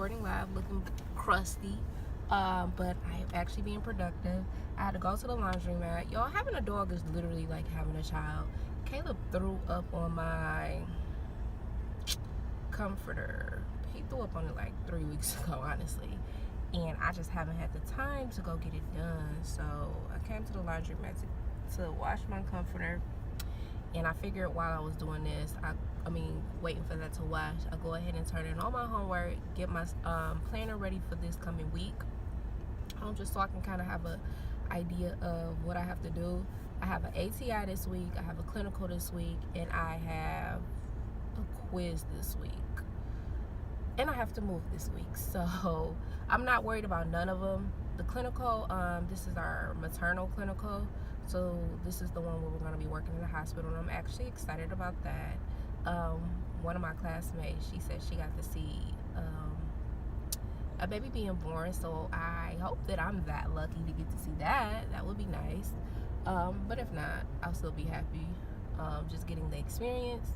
recording live looking crusty, but I am actually being productive. I had to go to the laundromat. Y'all, having a dog is literally like having a child. Caleb threw up on my comforter. He threw up on it like 3 weeks ago, honestly. And I just haven't had the time to go get it done. So I came to the laundromat to wash my comforter. And I figured while I was doing this, waiting for that to wash, I'll go ahead and turn in all my homework, get my planner ready for this coming week. Just so I can kind of have an idea of what I have to do. I have an ATI this week, I have a clinical this week, and I have a quiz this week. And I have to move this week. So I'm not worried about none of them. The clinical, this is our maternal clinical. So this is the one where we're going to be working in the hospital, and I'm actually excited about that. One of my classmates, she said she got to see a baby being born, so I hope that I'm that lucky to get to see that. That would be nice. But if not, I'll still be happy just getting the experience.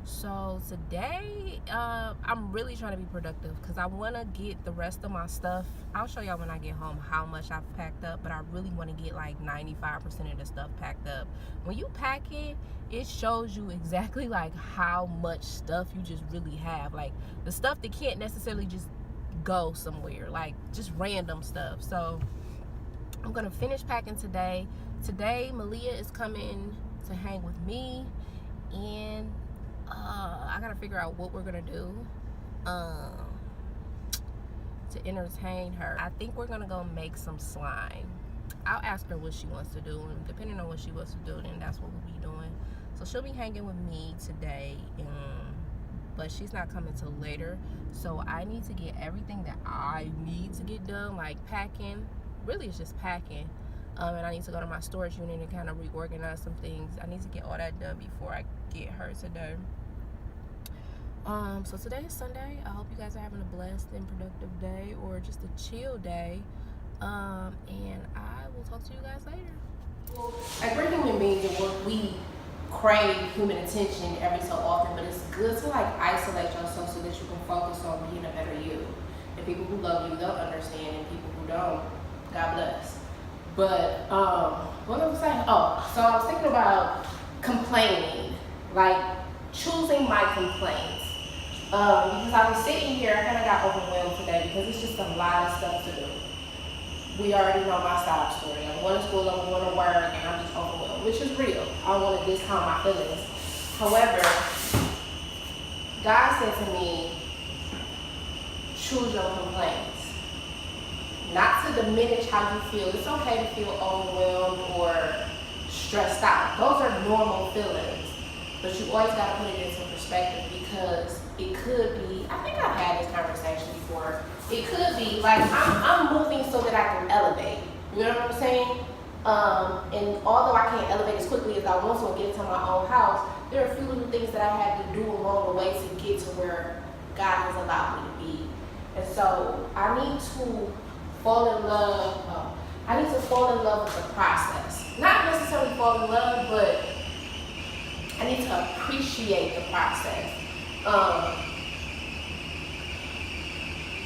So today, I'm really trying to be productive because I want to get the rest of my stuff. I'll show y'all when I get home how much I've packed up, but I really want to get like 95% of the stuff packed up. When you pack it, it shows you exactly like how much stuff you just really have. Like the stuff that can't necessarily just go somewhere, like just random stuff. So I'm going to finish packing today. Today, Malia is coming to hang with me, and I gotta figure out what we're gonna do to entertain her. I think we're gonna go make some slime. I'll ask her what she wants to do, and depending on what she wants to do, then that's what we'll be doing. So she'll be hanging with me today, but she's not coming till later. So I need to get everything that I need to get done, like packing. Really, it's just packing. And I need to go to my storage unit and kind of reorganize some things. I need to get all that done before I get her today. So today is Sunday. I hope you guys are having a blessed and productive day, or just a chill day. And I will talk to you guys later. Like, we're human beings, and we crave human attention every so often, but it's good to like isolate yourself so that you can focus on being a better you. And people who love you, they'll understand, and people who don't, God bless. But what was I saying? Oh, so I was thinking about complaining, like choosing my complaints. Because I was sitting here, I kind of got overwhelmed today because it's just a lot of stuff to do. We already know my side story. I'm going to school, I'm going to work, and I'm just overwhelmed, which is real. I don't want to discount my feelings. However, God said to me, choose your complaints. Not to diminish how you feel. It's okay to feel overwhelmed or stressed out. Those are normal feelings. But you always got to put it into perspective, because it could be, I think I've had this conversation before, it could be like I'm moving so that I can elevate. You know what I'm saying? And although I can't elevate as quickly as I want to get to my own house, there are a few little things that I had to do along the way to get to where God has allowed me to be. And so I need to fall in love. I need to fall in love with the process. Not necessarily fall in love, but I need to appreciate the process.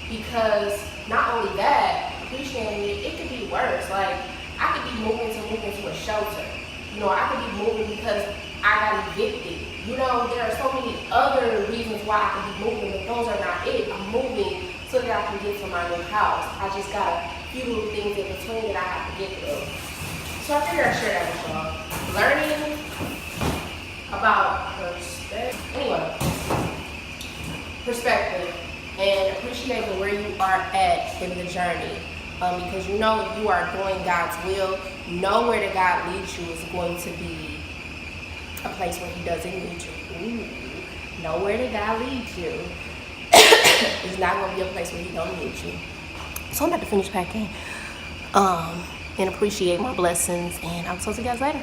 Because not only that, appreciating it could be worse. Like, I could be moving to a shelter. You know, I could be moving because I got evicted. You know, there are so many other reasons why I could be moving, but those are not it. I'm moving so that I can get to my new house. I just got a few little things in between that I have to get through. So I figured I'd share that with y'all. Learning about perspective, and appreciating where you are at in the journey. Because you know you are doing God's will. Nowhere that God leads you is going to be a place where He doesn't need you. Nowhere that God leads you is not going to be a place where He don't need you. So I'm about to finish packing and appreciate my blessings, and I'll talk to you guys later.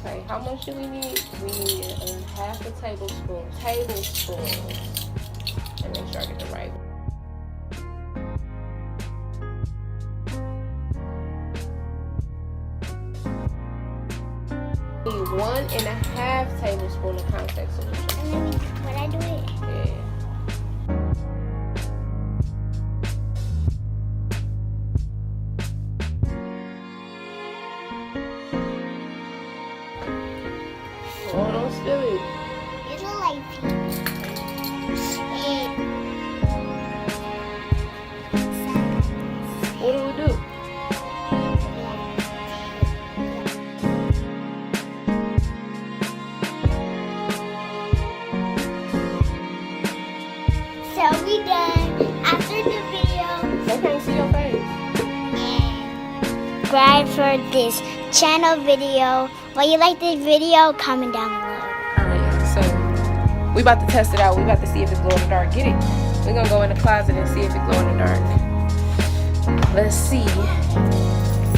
Okay, how much do we need? We need half a tablespoon. And make sure I get the right one. Need 1.5 tablespoon of contact solution. And then when I do it? Yeah. Oh, don't spill it. It look like pink. What do we do? So we done after the video. I can't see your face. And subscribe for this channel video. What you like this video, comment down below. Alright, so we about to test it out. We about to see if it glow in the dark. Get it? We're gonna go in the closet and see if it glow in the dark. Let's see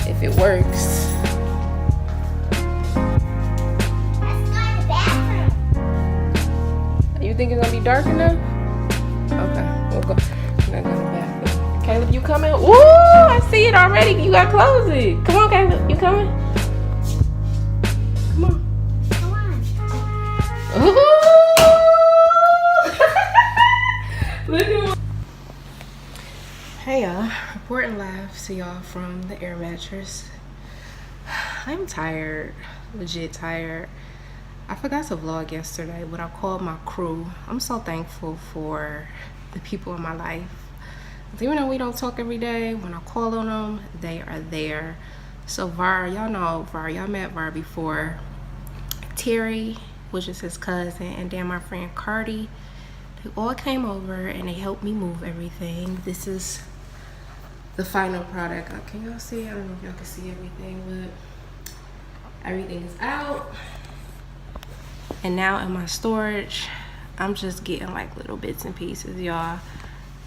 if it works. Let's go in the bathroom. You think it's gonna be dark enough? Okay, we'll go. We're gonna go in the bathroom. Caleb, you coming? Ooh, I see it already. You gotta close it. Come on, Caleb. You coming? Come on. Come on. Ooh! Look at. Hey y'all, reporting live to y'all from the air mattress. I'm tired, legit tired. I forgot to vlog yesterday, but I called my crew. I'm so thankful for the people in my life. Even though we don't talk every day, when I call on them, they are there. So Var, y'all know Var, y'all met Var before. Terry, which is his cousin, and then my friend Cardi, they all came over and they helped me move everything. This is the final product. Can y'all see? I don't know if y'all can see everything, but everything is out. And now in my storage, I'm just getting like little bits and pieces, y'all.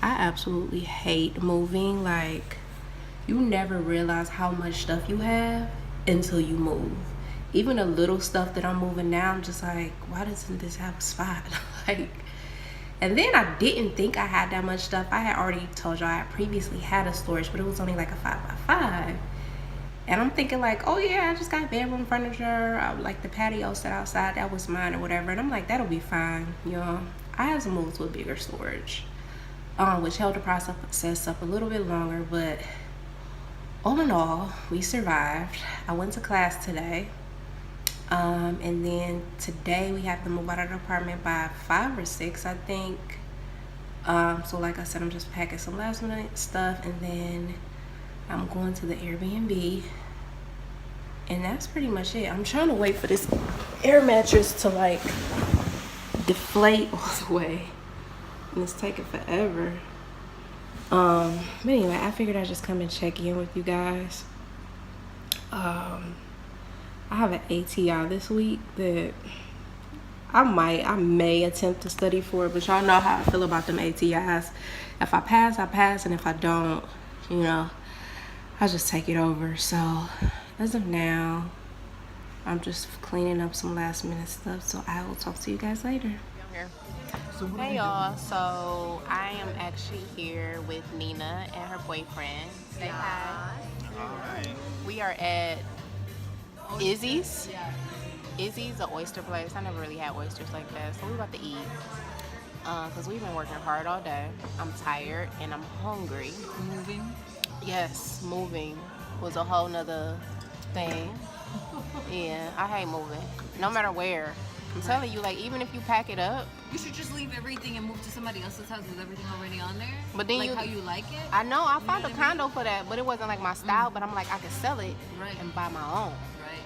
I absolutely hate moving. Like, you never realize how much stuff you have until you move. Even the little stuff that I'm moving now, I'm just like, why doesn't this have a spot? Like, and then I didn't think I had that much stuff. I had already told y'all I previously had a storage, but it was only like a 5x5. And I'm thinking like, oh yeah, I just got bedroom furniture, like the patio set outside, that was mine or whatever. And I'm like, that'll be fine, y'all. I had to move to a bigger storage, which held the process up a little bit longer, but all in all, we survived. I went to class today. And then today we have to move out of the apartment by 5 or 6, I think. So like I said, I'm just packing some last minute stuff, and then I'm going to the Airbnb, and that's pretty much it. I'm trying to wait for this air mattress to like deflate all the way, and it's taking forever. But anyway, I figured I'd just come and check in with you guys. I have an ATI this week that I may attempt to study for, but y'all know how I feel about them ATIs. If I pass, I pass, and if I don't, you know, I'll just take it over. So as of now, I'm just cleaning up some last minute stuff, so I will talk to you guys later. Hey y'all, so I am actually here with Nina and her boyfriend. Say hi. Alright. We are at Izzy's. Izzy's an oyster place. I never really had oysters like that, so we're about to eat. Because we've been working hard all day. I'm tired and I'm hungry. Moving? Yes, moving was a whole nother thing. Yeah, I hate moving. No matter where. I'm telling you, like, even if you pack it up. You should just leave everything and move to somebody else's house with everything already on there. But then like how you like it. I know, I found a condo for that, but it wasn't like my style. But I'm like, I could sell it Right. and buy my own. Right.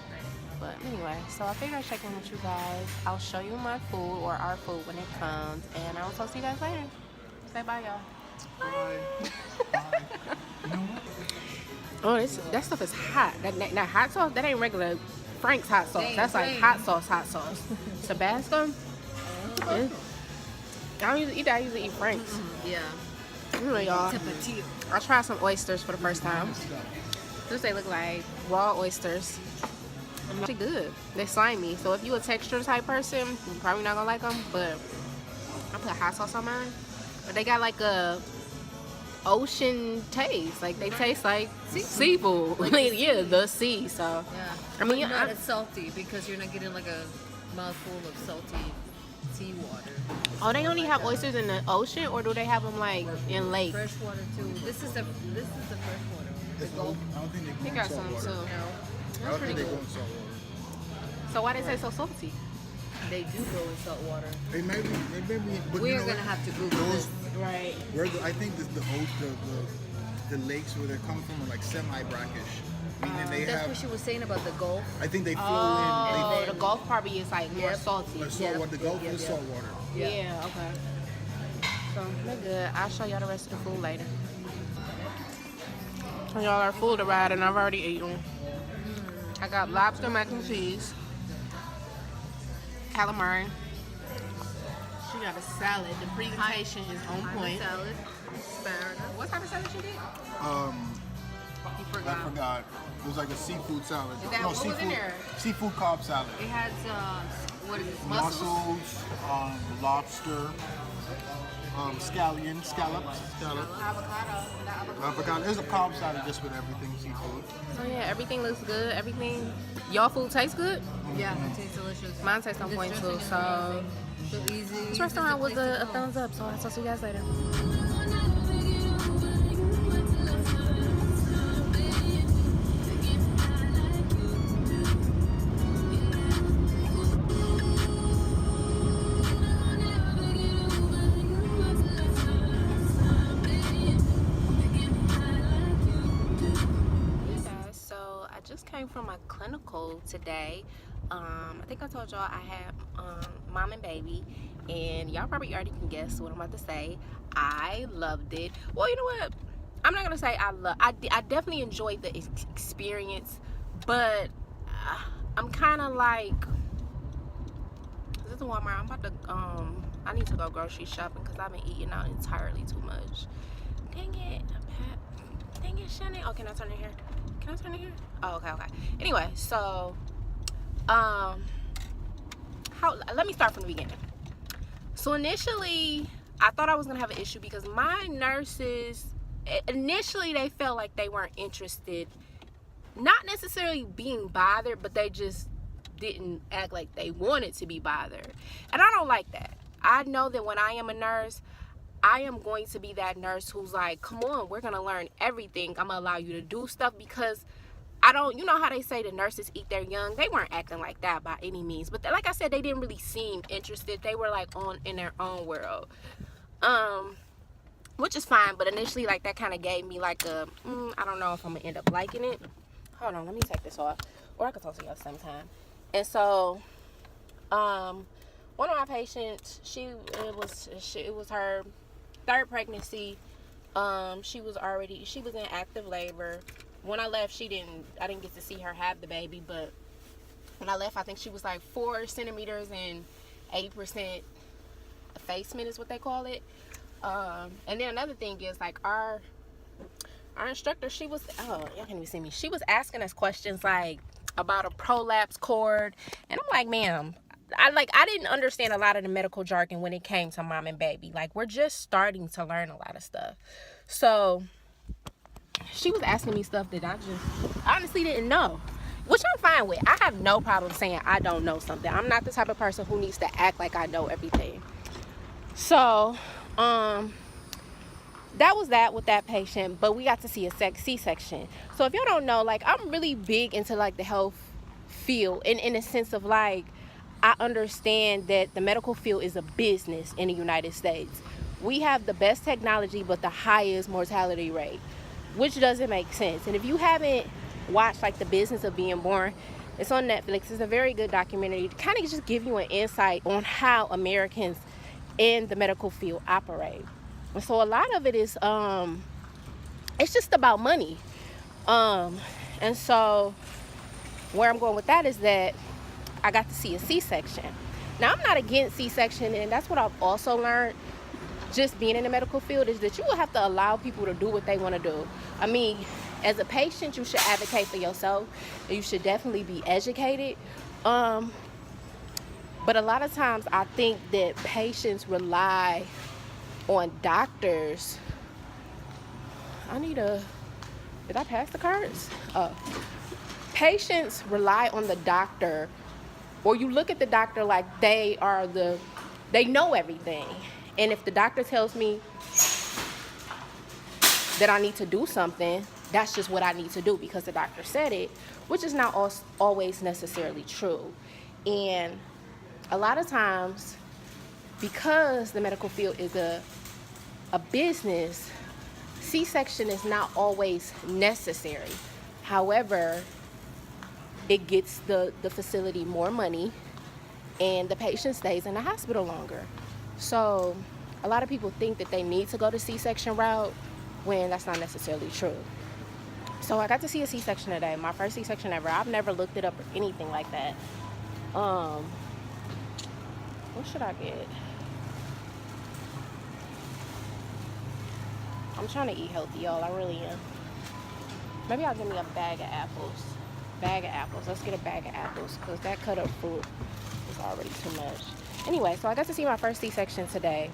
But anyway, so I figured I'd check in with you guys. I'll show you my food or our food when it comes, and I will talk to you guys later. Say bye, y'all. Oh, that stuff is hot. That hot sauce, that ain't regular Frank's hot sauce. Dang, That's like dang. hot sauce. Tabasco? Yeah. I don't usually eat that. I usually eat Frank's. Yeah. Anyway, y'all, Tapatio. I tried some oysters for the first time. This they look like raw oysters. Actually good. They're slimy. So if you a texture type person, you're probably not gonna like them. But I put hot sauce on mine. But they got like a ocean taste. Like they taste like seafood. Like yeah, the sea. So Yeah. I mean, But not as salty because you're not getting like a mouthful of salty seawater. oh, they only have oysters in the ocean, or do they have them like in lakes? Fresh water too. This is the fresh water. The Gulf. I don't think they They go in got salt some water. too. No, I don't think they go in salt water. So why they say so salty? they do go in salt water. They may be, but We're you know gonna what? have to Google Those, this. Right. I think the lakes where they come from are like semi-brackish, meaning they That's have. what she was saying about the Gulf. I think they flow Oh, in. the Gulf probably is like more Yep. salty. Like salt Yep, water. The Gulf yep, is yep. salt water. Yeah, okay. So they're good. I'll show y'all the rest of the food later. Y'all are full to ride and I've already eaten. I got lobster mac and cheese, calamari. She got a salad. The presentation is on point. Salad, asparagus. What type of salad she did? You I forgot. forgot. It was like a seafood salad. Is that- what was in seafood. there? Seafood Cobb salad. It has what is it? Mussels. Mussels, lobster, scallops. Avocado. There's a Cobb salad just with everything seafood. So yeah, everything looks good. Everything. Y'all food tastes good? Yeah, it tastes delicious. Mine tastes on This point dressing too. is So amazing. So easy. this This restaurant is was the place a to go. thumbs up. So I'll talk to you guys later. So I just came from my clinical today. I think I told y'all I had mom and baby, and y'all probably already can guess what I'm about to say. I loved it. Well, you know what? I'm not gonna say I definitely enjoyed the experience, but I'm kind of like, this is Walmart. I'm about to I need to go grocery shopping because I've been eating out entirely too much. Dang it, dang it, Shannon. Oh, can I turn it here? Can I turn it here? Oh, okay. Anyway, so let me start from the beginning. So initially, I thought I was gonna have an issue because my nurses initially they felt like they weren't interested, not necessarily being bothered, but they just didn't act like they wanted to be bothered, and I don't like that. I know that when I am a nurse, I am going to be that nurse who's like, come on, we're gonna learn everything. I'm gonna allow you to do stuff because I don't, you know how they say the nurses eat their young? They weren't acting like that by any means. But like I said, they didn't really seem interested. They were like in their own world. Which is fine, but initially like that kind of gave me like a, I don't know if I'm gonna end up liking it. Hold on, let me take this off. Or I could talk to you at the same time. And so, one of my patients, it was her third pregnancy. She was in active labor. When I left, I didn't get to see her have the baby, but when I left, I think she was like 4 centimeters and 80% effacement is what they call it. And then another thing is like our instructor, y'all can't even see me. She was asking us questions like about a prolapse cord, and I'm like, ma'am, I didn't understand a lot of the medical jargon when it came to mom and baby. Like, we're just starting to learn a lot of stuff. So she was asking me stuff that I just honestly didn't know, which I'm fine with. I have no problem saying I don't know something. I'm not the type of person who needs to act like I know everything. So that was that with that patient, but we got to see a C-section. So if y'all don't know, like, I'm really big into like the health field, and in a sense of like, I understand that the medical field is a business in the United States. We have the best technology but the highest mortality rate, which doesn't make sense. And if you haven't watched like The Business of Being Born, it's on Netflix. It's a very good documentary to kind of just give you an insight on how Americans in the medical field operate. And so a lot of it is it's just about money. And so where I'm going with that is that I got to see a C-section. Now, I'm not against C-section, and that's what I've also learned just being in the medical field, is that you will have to allow people to do what they want to do. I mean, as a patient, you should advocate for yourself. And you should definitely be educated. But a lot of times I think that patients rely on doctors. Did I pass the cards? Patients rely on the doctor, or you look at the doctor like they know everything. And if the doctor tells me that I need to do something, that's just what I need to do because the doctor said it, which is not always necessarily true. And a lot of times, because the medical field is a business, C-section is not always necessary. However, it gets the facility more money and the patient stays in the hospital longer. So a lot of people think that they need to go the C-section route when that's not necessarily true. So I got to see a C-section today, my first C-section ever. I've never looked it up or anything like that. What should I get? I'm trying to eat healthy, y'all. I really am. Maybe I'll give me a bag of apples. Let's get a bag of apples because that cut up fruit is already too much. Anyway, so I got to see my first C-section today.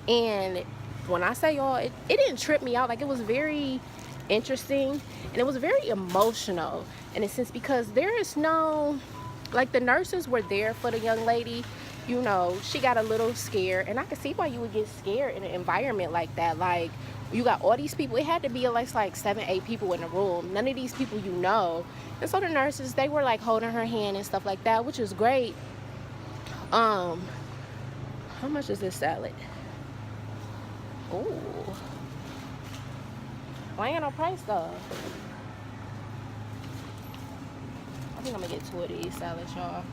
And when I say y'all, it didn't trip me out. Like, it was very interesting and it was very emotional in a sense because there is no, like, the nurses were there for the young lady. You know, she got a little scared, and I could see why you would get scared in an environment like that. Like, you got all these people. It had to be like 7-8 people in the room. None of these people you know. And so the nurses, they were like holding her hand and stuff like that, which was great. How much is this salad? Ooh. Why ain't no price though? I think I'm gonna get 2 of these salads, y'all.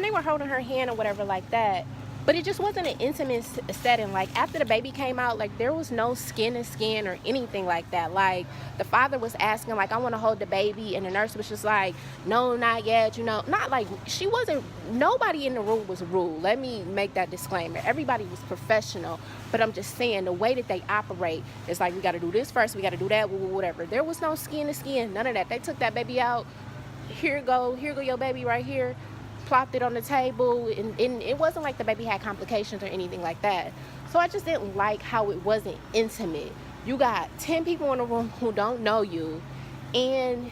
They were holding her hand or whatever like that, but it just wasn't an intimate setting. Like, after the baby came out, like, there was no skin to skin or anything like that. Like, the father was asking, like, I want to hold the baby, and the nurse was just like, no, not yet, you know. Not like, she wasn't, nobody in the room was rude. Let me make that disclaimer. Everybody was professional, but I'm just saying the way that they operate is like, we got to do this first, we got to do that, whatever. There was no skin to skin, none of that. They took that baby out. Here go your baby right here. Plopped it on the table, and it wasn't like the baby had complications or anything like that. So I just didn't like how it wasn't intimate. You got 10 people in the room who don't know you, and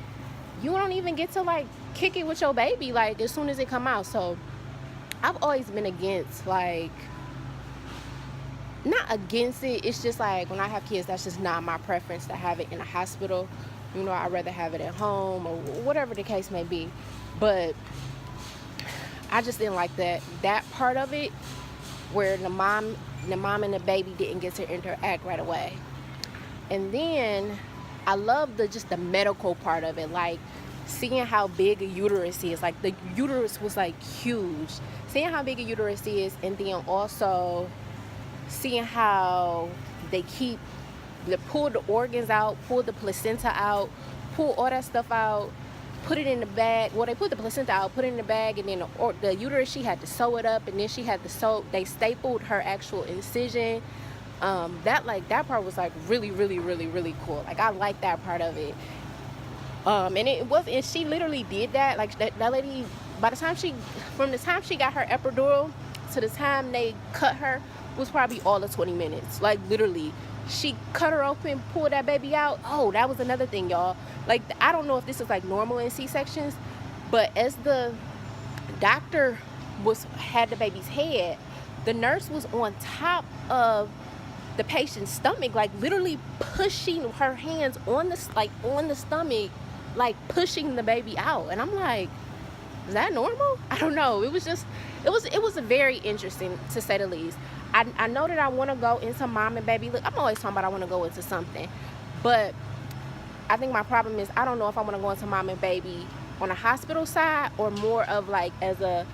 you don't even get to like kick it with your baby like as soon as it come out. So I've always been against, like, not against it, it's just like when I have kids, that's just not my preference to have it in a hospital. You know, I'd rather have it at home or whatever the case may be. But I just didn't like that part of it, where the mom and the baby didn't get to interact right away. And then I love just the medical part of it, like seeing how big a uterus is. Like, the uterus was like huge. Seeing how big a uterus is, and then also seeing how they pull the organs out, pull the placenta out, pull all that stuff out, put it in the bag. Well, they put the placenta out, put it in the bag, and then the uterus, she had to sew it up, and then they stapled her actual incision. That part was like really, really, really, really cool. Like, I like that part of it. And she literally did that. Like, that lady, from the time she got her epidural to the time they cut her was probably all of 20 minutes. Like, literally, she cut her open, pulled that baby out. Oh, that was another thing, y'all. Like, I don't know if this is like normal in C-sections, but as the doctor had the baby's head, the nurse was on top of the patient's stomach, like literally pushing her hands on the stomach, like pushing the baby out. And I'm like, is that normal? I don't know. It was very interesting, to say the least. I know that I want to go into mom and baby. Look, I'm always talking about I want to go into something, but I think my problem is I don't know if I want to go into mom and baby on a hospital side or more of like as a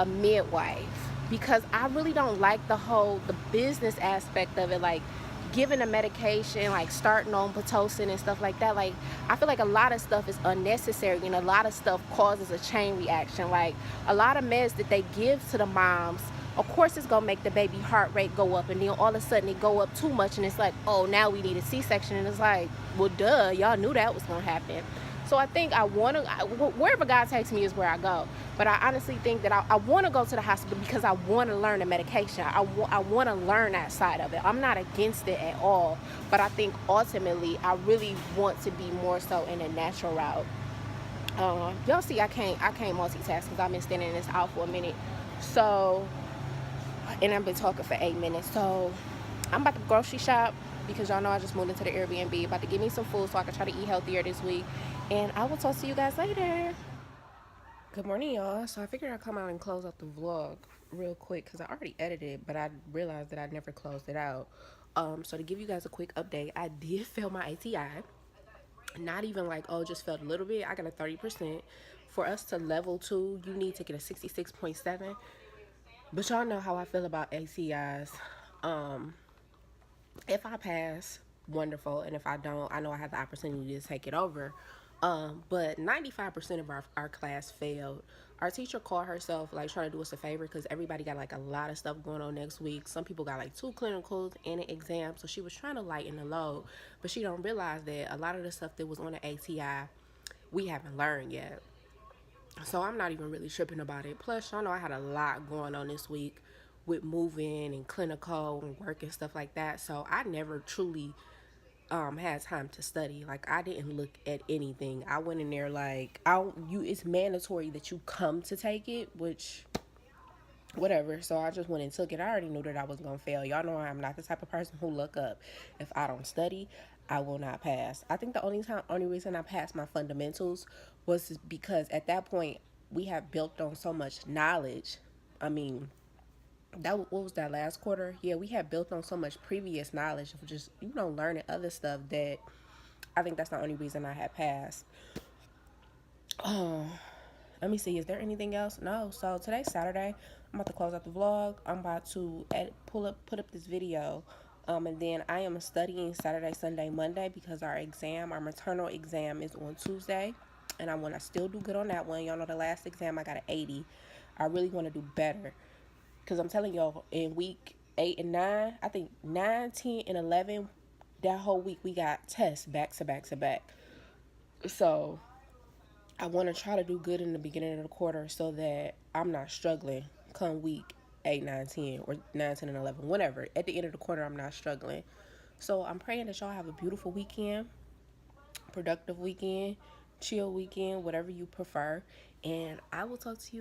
midwife, because I really don't like the business aspect of it, like giving a medication, like starting on Pitocin and stuff like that. Like, I feel like a lot of stuff is unnecessary, and a lot of stuff causes a chain reaction. Like, a lot of meds that they give to the moms of course it's gonna make the baby heart rate go up, and then all of a sudden it go up too much, and it's like, oh, now we need a C-section. And it's like, well, duh, y'all knew that was gonna happen. So I think wherever God takes me is where I go. But I honestly think that I want to go to the hospital because I want to learn the medication. I want to learn that side of it. I'm not against it at all. But I think ultimately I really want to be more so in a natural route. Y'all see, I can't multitask because I've been standing in this aisle for a minute. So, and I've been talking for 8 minutes. So I'm about to grocery shop because y'all know I just moved into the Airbnb. About to give me some food so I can try to eat healthier this week. And I will talk to you guys later. Good morning, y'all. So I figured I'd come out and close out the vlog real quick because I already edited it, but I realized that I never closed it out. So to give you guys a quick update, I did fail my ATI. Not even like, oh, just failed a little bit. I got a 30%. For us to level 2, you need to get a 66.7. But y'all know how I feel about ATIs. If I pass, wonderful, and if I don't, I know I have the opportunity to take it over. But 95% of our class failed. Our teacher called herself like trying to do us a favor because everybody got like a lot of stuff going on next week. Some people got like 2 clinicals and an exam, so she was trying to lighten the load, but she don't realize that a lot of the stuff that was on the ATI we haven't learned yet. So I'm not even really tripping about it. Plus, y'all know I had a lot going on this week with moving and clinical and work and stuff like that. So I never truly had time to study. Like, I didn't look at anything. I went in there like, it's mandatory that you come to take it, which whatever. So I just went and took it. I already knew that I was gonna fail. Y'all know I'm not the type of person who look up. If I don't study, I will not pass. I think the only reason I passed my fundamentals was because at that point we have built on so much knowledge. I mean, what was that last quarter? Yeah, we had built on so much previous knowledge of just, learning other stuff that I think that's the only reason I had passed. Let me see, is there anything else? No. So today's Saturday. I'm about to close out the vlog. I'm about to put up this video. And then I am studying Saturday, Sunday, Monday because our maternal exam is on Tuesday. And I want to still do good on that one. Y'all know the last exam I got an 80. I really want to do better. Because I'm telling y'all, in week 8 and 9, I think 9, 10, and 11, that whole week we got tests back to back to back. So I want to try to do good in the beginning of the quarter so that I'm not struggling come week 8, 9, 10, or 9, 10, and 11, whatever. At the end of the quarter, I'm not struggling. So I'm praying that y'all have a beautiful weekend, productive weekend, chill weekend, whatever you prefer. And I will talk to you